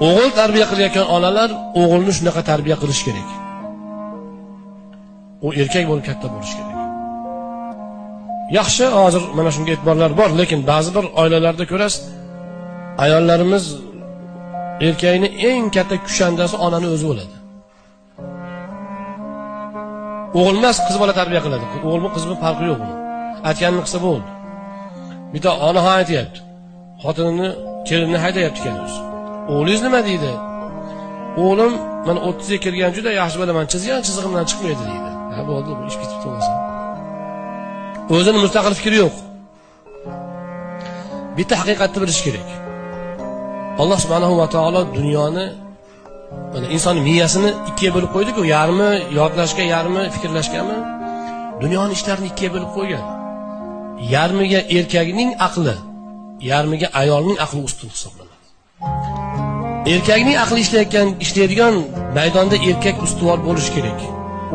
O'g'il tarbiya qilayotgan onalar o'g'ilni shunaqa tarbiya qilish kerak. U erkak bo'lib katta bo'lish kerak. Yaxshi, hozir mana shunga e'tiborlar bor, lekin ba'zi bir oilalarda ko'rasiz, ayollarimiz erkakning eng katta kushandasi onani o'zi bo'ladi. O'g'il emas, qiz bola tarbiya qiladi. O'g'ilmi, qizmi farqi yo'q uni. Aytganini qilsa bo'ldi. Bitta ona ham aytayapti. Xotinini, kelinini haydayapti ekan o'zi. O'g'lingiz nima deydi? O'g'lim men 30 ga kirgan juda yaxshi bo'laman, chizig'imdan chiqmaydi deydi. Ha bo'ldi, bu ish bitib bo'lsa. O'zining mustaqil fikri yo'q. Bitta haqiqatni bilish kerak. Alloh subhanahu va taolo dunyoni, mana inson miyasini ikkiga bo'lib qo'ydi-ku, yarmi yodlashga, yarmi fikrlashgami? Dunyoning ishlarini ikkiga bo'lib qo'ygan. Yarmiga erkakning aqli, yarmiga ayolning aqli ustun hisoblanadi. Erkakning aqli ishlaydigan maydonda erkak ustuvor bo'lishi kerak.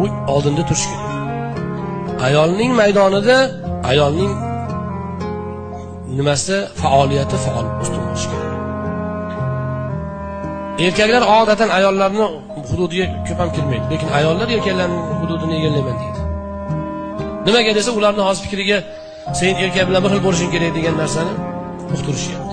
U oldinda turishi kerak. Ayolning maydonida ayolning nimasi, faoliyati faol ustun bo'lishi kerak. Erkaklar odatan ayollarni hududiga ko'p ham kirmaydi, lekin ayollar erkaklarning hududini egallayman deydi. Nimaga desa, ularning hozir fikriga sen erkak bilan bir xil bo'lishing kerak degan narsani uqtirishyapti.